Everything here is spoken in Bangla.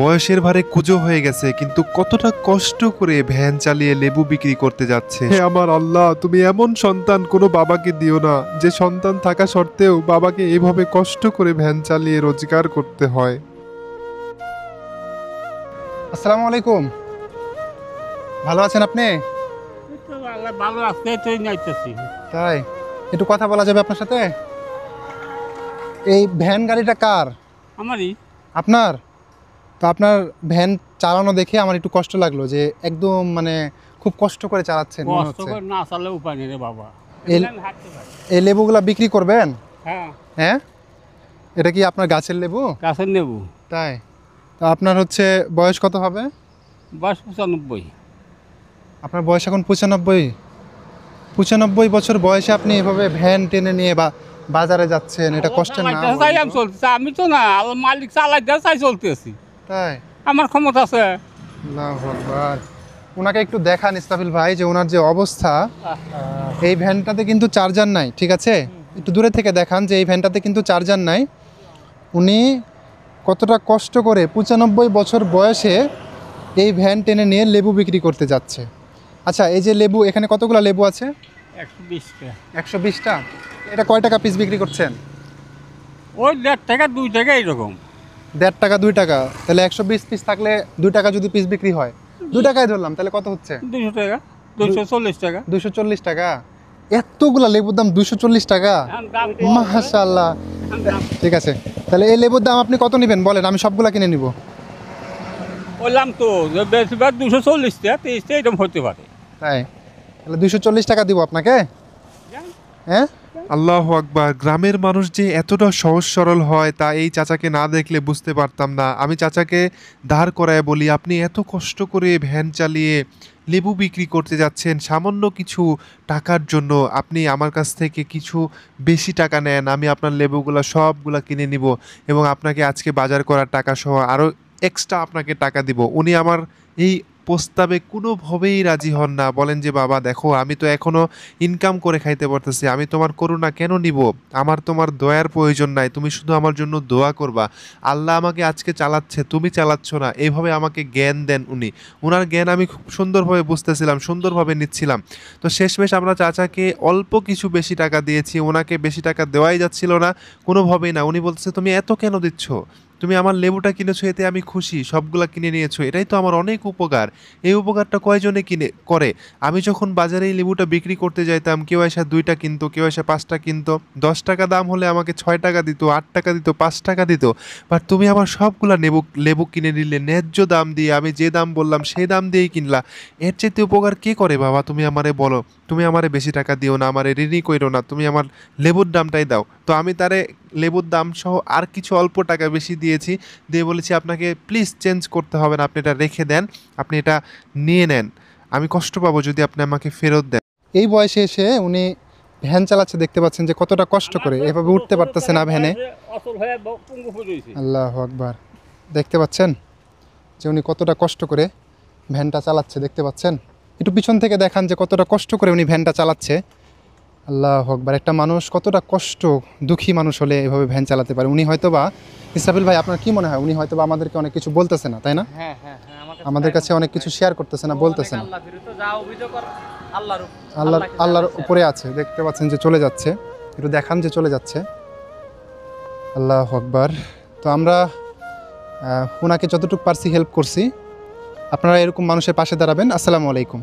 বয়সের ভারে কুঁজো হয়ে গেছে, কিন্তু কতটা কষ্ট করে ভ্যান চালিয়ে লেবু বিক্রি করতে যাচ্ছে। হে আমার আল্লাহ, তুমি এমন সন্তান কোনো বাবাকে দিও না যে সন্তান থাকা সত্ত্বেও বাবাকে এভাবে কষ্ট করে ভ্যান চালিয়ে রোজগার করতে হয়। আসসালামু আলাইকুম, ভালো আছেন আপনি? ভালো আছে, তুই নাইতেছি। তাই একটু কথা বলা যাবে আপনার সাথে? এই ভ্যান গাড়িটা কার? আমারই। আপনার? তো আপনার ভ্যান চালানো দেখে আমার একটু কষ্ট লাগলো, যে একদম মানে খুব কষ্ট করে চালাচ্ছেন মনে কষ্ট হচ্ছে। করে না চালে উপায় নেই রে বাবা। এই- আমি হাঁটতে পারি। এই লেবুগুলা বিক্রি করবেন? হ্যাঁ, হ্যাঁ, এটা কি আপনার গাছের লেবু? গাছের নেবু। তাই? তো আপনার হচ্ছে বয়স কত হবে? বয়স 95। আপনার বয়স এখন 95 বছর বয়সে আপনি এভাবে ভ্যান টেনে নিয়ে বা বাজারে যাচ্ছেন, এটা কষ্টের না? চাই আমি চলতেছি, আমি তো না, আল্লাহ মালিক চালাই দেওয়া চাই চলতেছি। তাই? আমার ক্ষমতা আছে। আল্লাহু আকবার। ওনাকে একটু দেখান ইস্তাফিল ভাই, যে ওনার যে অবস্থা। এই ভ্যানটাতে কিন্তু চার্জার নাই, ঠিক আছে? একটু দূরে থেকে দেখান যে এই ভ্যানটাতে কিন্তু চার্জার নাই। উনি কতটা কষ্ট করে 95 বছর বয়সে এই ভ্যান টেনে নিয়ে লেবু বিক্রি করতে যাচ্ছে। আচ্ছা, এই যে লেবু, এখানে কতগুলো লেবু আছে? 120 টাকা। 120টা। এটা কয় টাকা পিস বিক্রি করছেন? ওই 1.5 টাকা 2 টাকা এইরকম। 1.5 টাকা 2 টাকা, তাহলে 120 পিস থাকলে 2 টাকা যদি পিস বিক্রি হয়, 2 টাকায় ধরলাম, তাহলে কত হচ্ছে? 200 টাকা, 240 টাকা। 240 টাকা। এতগুলা লেবুর দাম 240 টাকা? এখন দাম মাশাআল্লাহ। ঠিক আছে, তাহলে এই লেবুর দাম আপনি কত নেবেন বলেন, আমি সবগুলা কিনে নিব। বললাম তো যে বেশিরভাগ 240 টাকা, 30 টাকা এরকম হতে পারে। তাই? তাহলে 240 টাকা দিব আপনাকে। হ্যাঁ, আল্লাহু আকবার। গ্রামের মানুষ যে এতটা সহজ সরল হয় তা এই চাচাকে না দেখলে বুঝতে পারতাম না। আমি চাচাকে দাঁড় করায় বলি, আপনি এত কষ্ট করে ভ্যান চালিয়ে লেবু বিক্রি করতে যাচ্ছেন সামান্য কিছু টাকার জন্য, আপনি আমার কাছ থেকে কিছু বেশি টাকা নেন, আমি আপনার লেবুগুলা সবগুলা কিনে নিব এবং আপনাকে আজকে বাজার করার টাকা সহ আরও এক্সট্রা আপনাকে টাকা দিব। উনি আমার এই প্রস্তাবে কোনোভাবেই রাজি হন না। বলেন যে, বাবা দেখো, আমি তো এখনো ইনকাম করে খাইতে পারতেছি, আমি তোমার করুণা কেন নিব? আমার তোমার দয়ার প্রয়োজন নাই, তুমি শুধু আমার জন্য দোয়া করবা। আল্লাহ আমাকে আজকে চালাচ্ছে, তুমি চালাচ্ছ না, এইভাবে আমাকে জ্ঞান দেন উনি। ওনার জ্ঞান আমি খুব সুন্দরভাবে বুঝতেছিলাম, সুন্দরভাবে নিচ্ছিলাম। তো শেষমেশ আমরা চাচাকে অল্প কিছু বেশি টাকা দিয়েছি, ওনাকে বেশি টাকা দেওয়াই যাচ্ছিল না কোনোভাবেই না। উনি বলতেছে, তুমি এত কেন দিচ্ছ? তুমি আমার লেবুটা কিনেছো, এতে আমি খুশি, সবগুলা কিনে নিয়েছো, এটাই তো আমার অনেক উপকার। এই উপকারটা কয়জনে কিনে করে? আমি যখন বাজারে এই লেবুটা বিক্রি করতে যাইতাম, কেউ এসে 2টা কিনতো, কেউ এসে 5টা কিনতো। 10 টাকা দাম হলে আমাকে 6 টাকা দিত, 8 টাকা দিত, 5 টাকা দিত। বাট তুমি আমার সবগুলা লেবু কিনে নিলে ন্যায্য দাম দিয়ে, আমি যে দাম বললাম সেই দাম দিয়েই কিনলা। এর চাইতে উপকার কে করে বাবা? তুমি আমারে বলো। তুমি আমারে বেশি টাকা দিও না, আমারে ঋণী কইরো না, তুমি আমার লেবুর দামটাই দাও। তো আমি তারে লেবুর দাম সহ আর কিছু অল্প টাকা বেশি দিয়েছি, দিয়ে বলেছি, আপনাকে প্লিজ চেঞ্জ করতে হবে না, আপনি এটা রেখে দেন, আপনি এটা নিয়ে নেন, আমি কষ্ট পাবো যদি আপনি আমাকে ফেরত দেন। এই বয়সে এসে উনি ভ্যান চালাচ্ছে, দেখতে পাচ্ছেন যে কতটা কষ্ট করে, এভাবে উঠতে পারতেছে না ভ্যানে। অসল হয়ে পঙ্গু পড়েছে। আল্লাহু আকবার। দেখতে পাচ্ছেন যে উনি কতটা কষ্ট করে ভ্যানটা চালাচ্ছে, দেখতে পাচ্ছেন? একটু পিছন থেকে দেখান যে কতটা কষ্ট করে উনি ভ্যানটা চালাচ্ছে। আল্লাহু আকবার। একটা মানুষ কতটা কষ্ট, দুঃখী মানুষ হলে এভাবে ভ্যান চালাতে পারে। উনি হয়তোবা, ইসরাফিল ভাই আপনার কি মনে হয়, উনি হয়তোবা আমাদেরকে অনেক কিছু বলতেছে না, তাই না? হ্যাঁ হ্যাঁ হ্যাঁ, আমাদের কাছে অনেক কিছু শেয়ার করতেছে না, বলতেছে না। আল্লাহ বিরুদ্ধ যা অভিযোগ আল্লাহর আল্লাহর উপরে আছে, দেখতে পাচ্ছেন যে চলে যাচ্ছে। একটু দেখান যে চলে যাচ্ছে। আল্লাহু আকবার। তো আমরা ওনাকে যতটুকু পারছি হেল্প করছি। আপনারা এরকম মানুষের পাশে দাঁড়াবেন। আসসালামু আলাইকুম।